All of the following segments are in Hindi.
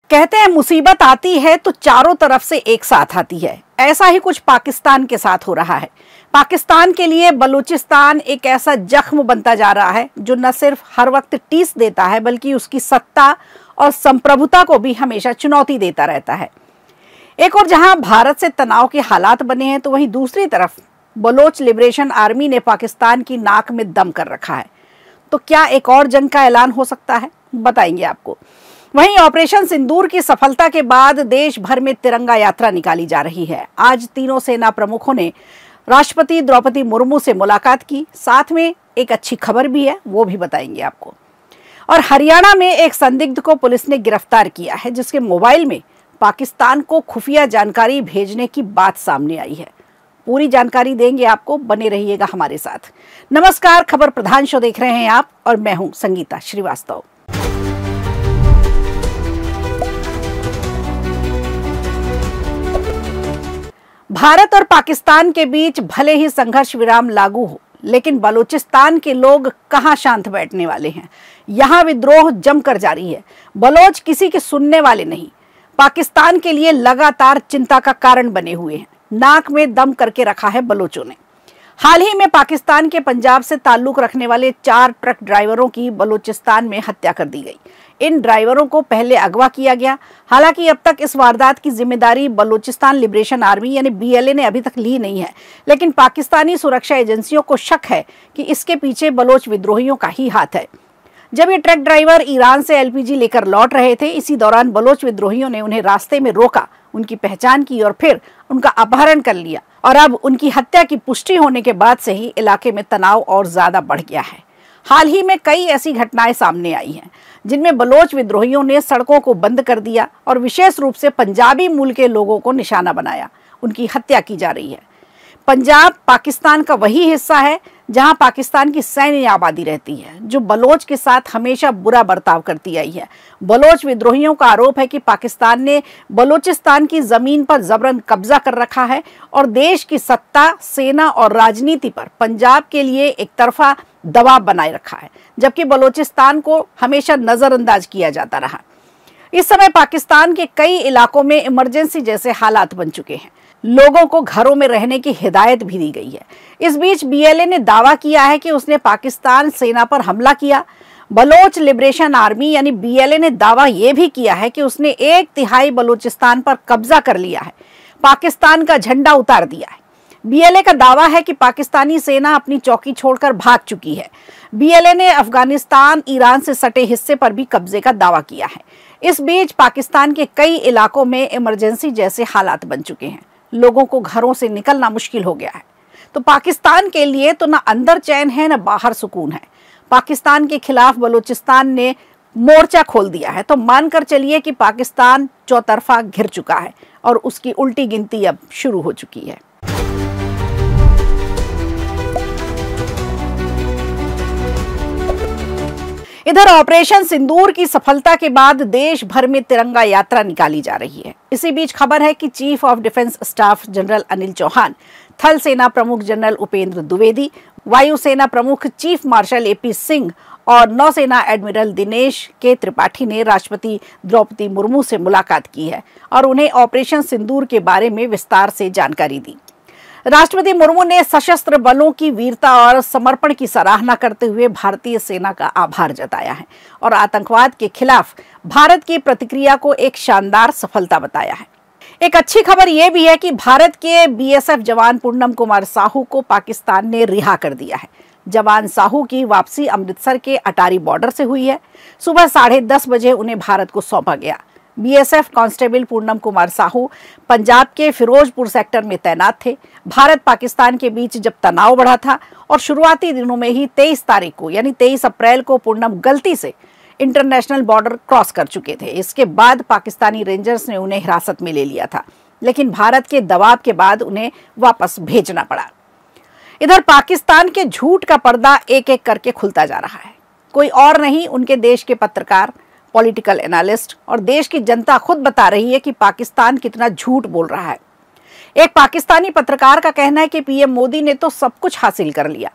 कहते हैं मुसीबत आती है तो चारों तरफ से एक साथ आती है। ऐसा ही कुछ पाकिस्तान के साथ हो रहा है। पाकिस्तान के लिए बलूचिस्तान एक ऐसा जख्म बनता जा रहा है जो न सिर्फ हर वक्त टीस देता है बल्कि उसकी सत्ता और संप्रभुता को भी हमेशा चुनौती देता रहता है। एक और जहां भारत से तनाव के हालात बने हैं तो वहीं दूसरी तरफ बलोच लिबरेशन आर्मी ने पाकिस्तान की नाक में दम कर रखा है। तो क्या एक और जंग का ऐलान हो सकता है, बताएंगे आपको। वहीं ऑपरेशन सिंदूर की सफलता के बाद देश भर में तिरंगा यात्रा निकाली जा रही है। आज तीनों सेना प्रमुखों ने राष्ट्रपति द्रौपदी मुर्मू से मुलाकात की। साथ में एक अच्छी खबर भी है, वो भी बताएंगे आपको। और हरियाणा में एक संदिग्ध को पुलिस ने गिरफ्तार किया है जिसके मोबाइल में पाकिस्तान को खुफिया जानकारी भेजने की बात सामने आई है। पूरी जानकारी देंगे आपको, बने रहिएगा हमारे साथ। नमस्कार, खबर प्रधान शो देख रहे हैं आप और मैं हूं संगीता श्रीवास्तव। भारत और पाकिस्तान के बीच भले ही संघर्ष विराम लागू हो, लेकिन बलूचिस्तान के लोग कहां शांत बैठने वाले हैं। यहां विद्रोह जमकर जारी है। बलोच किसी के सुनने वाले नहीं, पाकिस्तान के लिए लगातार चिंता का कारण बने हुए हैं। नाक में दम करके रखा है बलोचों ने। हाल ही में पाकिस्तान के पंजाब से ताल्लुक रखने वाले 4 ट्रक ड्राइवरों की बलूचिस्तान में हत्या कर दी गई। इन ड्राइवरों को पहले अगवा किया गया। हालांकि अब तक इस वारदात की जिम्मेदारी बलूचिस्तान लिबरेशन आर्मी यानी BLA ने अभी तक ली नहीं है, लेकिन पाकिस्तानी सुरक्षा एजेंसियों को शक है कि इसके पीछे बलोच विद्रोहियों का ही हाथ है। जब ये ट्रक ड्राइवर ईरान से LPG लेकर लौट रहे थे, इसी दौरान बलोच विद्रोहियों ने उन्हें रास्ते में रोका, उनकी पहचान की और फिर उनका अपहरण कर लिया। और अब उनकी हत्या की पुष्टि होने के बाद से ही इलाके में तनाव और ज्यादा बढ़ गया है। हाल ही में कई ऐसी घटनाएं सामने आई हैं जिनमें बलोच विद्रोहियों ने सड़कों को बंद कर दिया और विशेष रूप से पंजाबी मूल के लोगों को निशाना बनाया। उनकी हत्या की जा रही है। पंजाब पाकिस्तान का वही हिस्सा है जहां पाकिस्तान की सैन्य आबादी रहती है, जो बलोच के साथ हमेशा बुरा बर्ताव करती आई है। बलोच विद्रोहियों का आरोप है कि पाकिस्तान ने बलूचिस्तान की जमीन पर जबरन कब्जा कर रखा है और देश की सत्ता, सेना और राजनीति पर पंजाब के लिए एक तरफा दबाव बनाए रखा है, जबकि बलूचिस्तान को हमेशा नजरअंदाज किया जाता रहा। इस समय पाकिस्तान के कई इलाकों में इमरजेंसी जैसे हालात बन चुके हैं। लोगों को घरों में रहने की हिदायत भी दी गई है। इस बीच BLA ने दावा किया है कि उसने पाकिस्तान सेना पर हमला किया। बलोच लिबरेशन आर्मी यानी BLA ने दावा यह भी किया है कि उसने 1/3 बलूचिस्तान पर कब्जा कर लिया है, पाकिस्तान का झंडा उतार दिया है। BLA का दावा है कि पाकिस्तानी सेना अपनी चौकी छोड़कर भाग चुकी है। BLA ने अफगानिस्तान, ईरान से सटे हिस्से पर भी कब्जे का दावा किया है। इस बीच पाकिस्तान के कई इलाकों में इमरजेंसी जैसे हालात बन चुके हैं। लोगों को घरों से निकलना मुश्किल हो गया है। तो पाकिस्तान के लिए तो ना अंदर चैन है, ना बाहर सुकून है। पाकिस्तान के खिलाफ बलूचिस्तान ने मोर्चा खोल दिया है, तो मानकर चलिए कि पाकिस्तान चौतरफा घिर चुका है और उसकी उल्टी गिनती अब शुरू हो चुकी है। इधर ऑपरेशन सिंदूर की सफलता के बाद देश भर में तिरंगा यात्रा निकाली जा रही है। इसी बीच खबर है कि chief of defence staff general Anil Chauhan, थल सेना प्रमुख जनरल उपेंद्र द्विवेदी, वायुसेना प्रमुख चीफ मार्शल AP सिंह और नौसेना एडमिरल दिनेश के त्रिपाठी ने राष्ट्रपति द्रौपदी मुर्मू से मुलाकात की है और उन्हें ऑपरेशन सिंदूर के बारे में विस्तार से जानकारी दी। राष्ट्रपति मुर्मू ने सशस्त्र बलों की वीरता और समर्पण की सराहना करते हुए भारतीय सेना का आभार जताया है और आतंकवाद के खिलाफ भारत की प्रतिक्रिया को एक शानदार सफलता बताया है। एक अच्छी खबर यह भी है कि भारत के BSF जवान पूनम कुमार साहू को पाकिस्तान ने रिहा कर दिया है। जवान साहू की वापसी अमृतसर के अटारी बॉर्डर से हुई है। सुबह 10:30 बजे उन्हें भारत को सौंपा गया। BSF कांस्टेबल पूनम कुमार साहू पंजाब के फिरोजपुर सेक्टर में तैनात थे। भारत पाकिस्तान के बीच जब तनाव बढ़ा था और शुरुआती दिनों में ही 23 तारीख को यानी 23 अप्रैल को पूनम गलती से इंटरनेशनल बॉर्डर क्रॉस कर चुके थे। इसके बाद पाकिस्तानी रेंजर्स ने उन्हें हिरासत में ले लिया था, लेकिन भारत के दबाव के बाद उन्हें वापस भेजना पड़ा। इधर पाकिस्तान के झूठ का पर्दा एक एक करके खुलता जा रहा है। कोई और नहीं, उनके देश के पत्रकार, पॉलिटिकल एनालिस्ट और देश की जनता खुद बता रही है कि पाकिस्तान कितना झूठ बोल रहा है। एक पाकिस्तानी पत्रकार का कहना है कि PM मोदी ने तो सब कुछ हासिल कर लिया,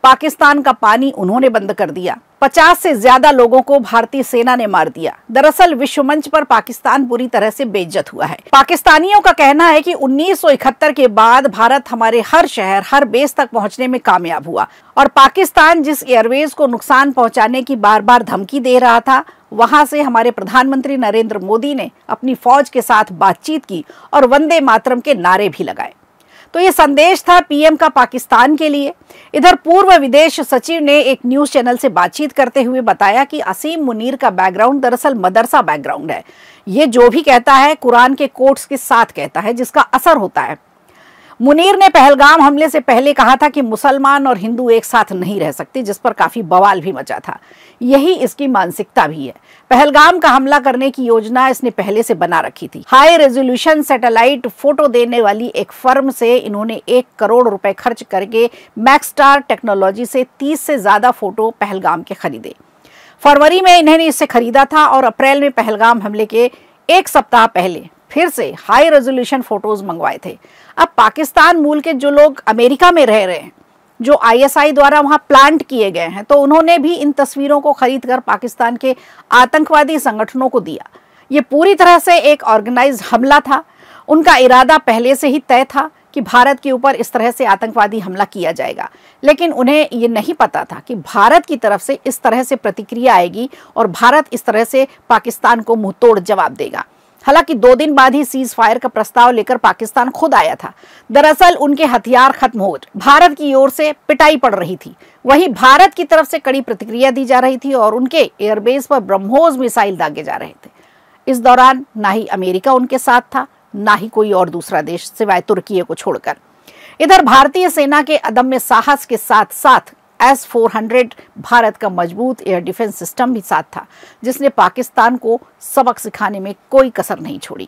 पाकिस्तान का पानी उन्होंने बंद कर दिया, 50 से ज्यादा लोगों को भारतीय सेना ने मार दिया। दरअसल विश्व मंच पर पाकिस्तान बुरी तरह से बेइज्जत हुआ है। पाकिस्तानियों का कहना है कि 1971 के बाद भारत हमारे हर शहर, हर बेस तक पहुंचने में कामयाब हुआ और पाकिस्तान जिस एयरवेज को नुकसान पहुंचाने की बार बार धमकी दे रहा था, वहां से हमारे प्रधानमंत्री नरेंद्र मोदी ने अपनी फौज के साथ बातचीत की और वंदे मातरम के नारे भी लगाए। तो ये संदेश था पीएम का पाकिस्तान के लिए। इधर पूर्व विदेश सचिव ने एक न्यूज चैनल से बातचीत करते हुए बताया कि असीम मुनीर का बैकग्राउंड दरअसल मदरसा बैकग्राउंड है। ये जो भी कहता है कुरान के कोट्स के साथ कहता है, जिसका असर होता है। मुनीर ने पहलगाम हमले से पहले कहा था कि मुसलमान और हिंदू एक साथ नहीं रह सकते, जिस पर काफी बवाल भी मचा था। यही इसकी मानसिकता भी है। पहलगाम का हमला करने की योजना इसने पहले से बना रखी थी। हाई रेजोल्यूशन सैटेलाइट फोटो देने वाली एक फर्म से इन्होंने 1 करोड़ रुपए खर्च करके मैक्सस्टार टेक्नोलॉजी से 30 से ज्यादा फोटो पहलगाम के खरीदे। फरवरी में इन्होंने इससे खरीदा था और अप्रैल में पहलगाम हमले के 1 सप्ताह पहले फिर से हाई रेजोल्यूशन फोटोज मंगवाए थे। अब पाकिस्तान मूल के जो लोग अमेरिका में रह रहे हैं, जो आईएसआई द्वारा वहां प्लांट किए गए हैं, तो उन्होंने भी इन तस्वीरों को खरीदकर पाकिस्तान के आतंकवादी संगठनों को दिया। ये पूरी तरह से एक ऑर्गेनाइज्ड हमला था। उनका इरादा पहले से ही तय था कि भारत के ऊपर इस तरह से आतंकवादी हमला किया जाएगा, लेकिन उन्हें ये नहीं पता था कि भारत की तरफ से इस तरह से प्रतिक्रिया आएगी और भारत इस तरह से पाकिस्तान को मुंहतोड़ जवाब देगा। हालांकि 2 दिन बाद ही सीज फायर का प्रस्ताव लेकर पाकिस्तान खुद आया था। दरअसल उनके हथियार खत्म हो भारत की ओर से पिटाई पड़ रही थी, वहीं भारत की तरफ से कड़ी प्रतिक्रिया दी जा रही थी और उनके एयरबेस पर ब्रह्मोस मिसाइल दागे जा रहे थे। इस दौरान ना ही अमेरिका उनके साथ था, ना ही कोई और दूसरा देश सिवाय तुर्की को छोड़कर। इधर भारतीय सेना के अदम्य साहस के साथ साथ S-400 भारत का मजबूत एयर डिफेंस सिस्टम भी साथ था, जिसने पाकिस्तान को सबक सिखाने में कोई कसर नहीं छोड़ी।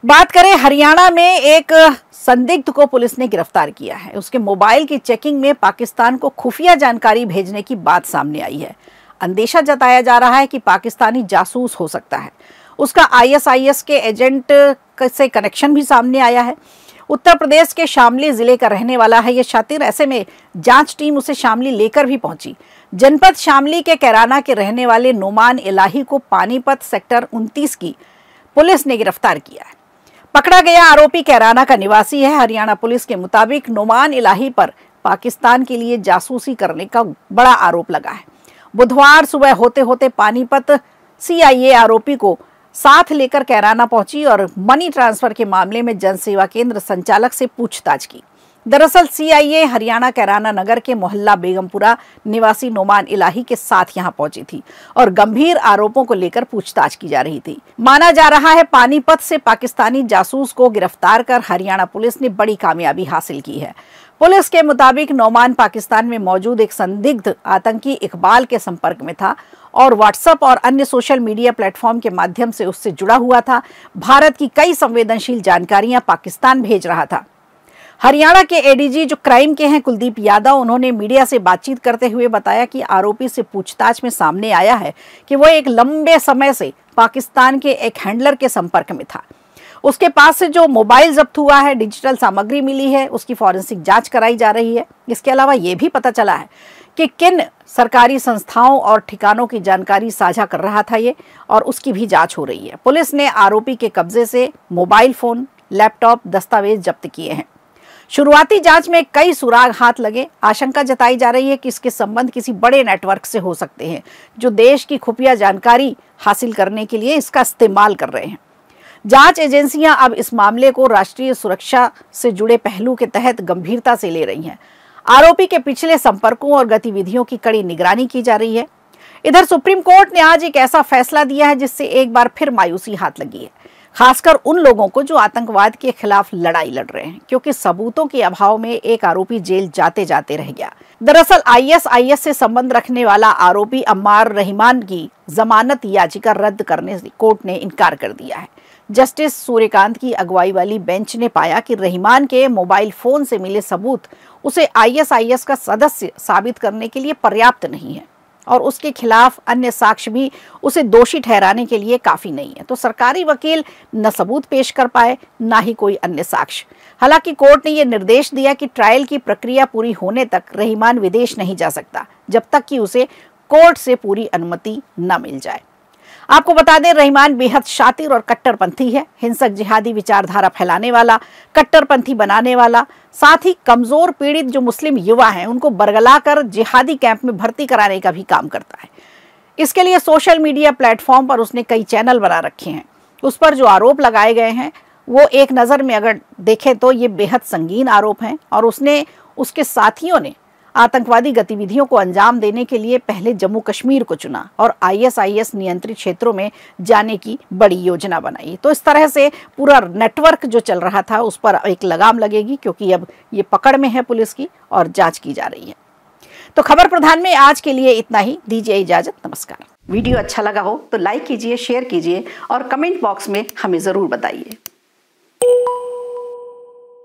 बात करें हरियाणा में, एक संदिग्ध को पुलिस ने गिरफ्तार किया है। उसके मोबाइल की चेकिंग में पाकिस्तान को खुफिया जानकारी भेजने की बात सामने आई है। अंदेशा जताया जा रहा है कि पाकिस्तानी जासूस हो सकता है। उसका आईएसआईएस के एजेंट से कनेक्शन भी सामने आया है। उत्तर प्रदेश के शामली जिले का रहने वाला है ये शातिर। ऐसे में जांच टीम उसे शामली लेकर भी पहुंची। जनपद शामली के कैराना के रहने वाले नोमान इलाही को पानीपत सेक्टर 29 की पुलिस ने गिरफ्तार किया है। पकड़ा गया आरोपी कैराना का निवासी है। हरियाणा पुलिस के मुताबिक नोमान इलाही पर पाकिस्तान के लिए जासूसी करने का बड़ा आरोप लगा है। बुधवार सुबह होते होते पानीपत सीआईए आरोपी को साथ लेकर कैराना पहुंची और मनी ट्रांसफर के मामले में जनसेवा केंद्र संचालक से पूछताछ की। दरअसल सीआईए हरियाणा कैराना नगर के मोहल्ला बेगमपुरा निवासी नोमान इलाही के साथ यहां पहुंची थी और गंभीर आरोपों को लेकर पूछताछ की जा रही थी। माना जा रहा है पानीपत से पाकिस्तानी जासूस को गिरफ्तार कर हरियाणा पुलिस ने बड़ी कामयाबी हासिल की है। पुलिस के मुताबिक नोमान पाकिस्तान में मौजूद एक संदिग्ध आतंकी इकबाल के संपर्क में था और व्हाट्सएप और अन्य सोशल मीडिया प्लेटफॉर्म के माध्यम से उससे जुड़ा हुआ था। भारत की कई संवेदनशील जानकारियां पाकिस्तान भेज रहा था। हरियाणा के एडीजी जो क्राइम के हैं कुलदीप यादव, उन्होंने मीडिया से बातचीत करते हुए बताया कि आरोपी से पूछताछ में सामने आया है कि वो एक लंबे समय से पाकिस्तान के एक हैंडलर के संपर्क में था। उसके पास से जो मोबाइल जब्त हुआ है, डिजिटल सामग्री मिली है, उसकी फॉरेंसिक जांच कराई जा रही है। इसके अलावा ये भी पता चला है कि किन सरकारी संस्थाओं और ठिकानों की जानकारी साझा कर रहा था ये, और उसकी भी जांच हो रही है। पुलिस ने आरोपी के कब्जे से मोबाइल फोन, लैपटॉप, दस्तावेज जब्त किए हैं। शुरुआती जांच में कई सुराग हाथ लगे। आशंका जताई जा रही है कि इसके संबंध किसी बड़े नेटवर्क से हो सकते हैं, जो देश की खुफिया जानकारी हासिल करने के लिए इसका इस्तेमाल कर रहे हैं। जांच एजेंसियां अब इस मामले को राष्ट्रीय सुरक्षा से जुड़े पहलू के तहत गंभीरता से ले रही हैं। आरोपी के पिछले संपर्कों और गतिविधियों की कड़ी निगरानी की जा रही है। इधर सुप्रीम कोर्ट ने आज एक ऐसा फैसला दिया है जिससे एक बार फिर मायूसी हाथ लगी है, खासकर उन लोगों को जो आतंकवाद के खिलाफ लड़ाई लड़ रहे हैं, क्योंकि सबूतों के अभाव में एक आरोपी जेल जाते जाते रह गया। दरअसल आईएसआईएस से संबंध रखने वाला आरोपी अम्मार रहमान की जमानत याचिका रद्द करने से कोर्ट ने इनकार कर दिया है। जस्टिस सूर्यकांत की अगुवाई वाली बेंच ने पाया कि रहमान के मोबाइल फोन से मिले सबूत उसे आईएसआईएस का सदस्य साबित करने के लिए पर्याप्त नहीं है। और उसके खिलाफ अन्य साक्ष्य भी उसे दोषी ठहराने के लिए काफी नहीं है। तो सरकारी वकील न सबूत पेश कर पाए, ना ही कोई अन्य साक्ष्य। हालांकि कोर्ट ने यह निर्देश दिया कि ट्रायल की प्रक्रिया पूरी होने तक रहीमान विदेश नहीं जा सकता, जब तक कि उसे कोर्ट से पूरी अनुमति न मिल जाए। आपको बता दें, रहीमान बेहद शातिर और कट्टरपंथी है। हिंसक जिहादी विचारधारा फैलाने वाला, कट्टरपंथी बनाने वाला, साथ ही कमजोर पीड़ित जो मुस्लिम युवा हैं उनको बरगलाकर जिहादी कैंप में भर्ती कराने का भी काम करता है। इसके लिए सोशल मीडिया प्लेटफॉर्म पर उसने कई चैनल बना रखे हैं। उस पर जो आरोप लगाए गए हैं वो एक नज़र में अगर देखें तो ये बेहद संगीन आरोप हैं और उसके साथियों ने आतंकवादी गतिविधियों को अंजाम देने के लिए पहले जम्मू कश्मीर को चुना और ISIS नियंत्रित क्षेत्रों में जाने की बड़ी योजना बनाई। तो इस तरह से पूरा नेटवर्क जो चल रहा था उस पर एक लगाम लगेगी, क्योंकि अब ये पकड़ में है पुलिस की और जांच की जा रही है। तो खबर प्रधान में आज के लिए इतना ही। दीजिए इजाजत, नमस्कार। वीडियो अच्छा लगा हो तो लाइक कीजिए, शेयर कीजिए और कमेंट बॉक्स में हमें जरूर बताइए।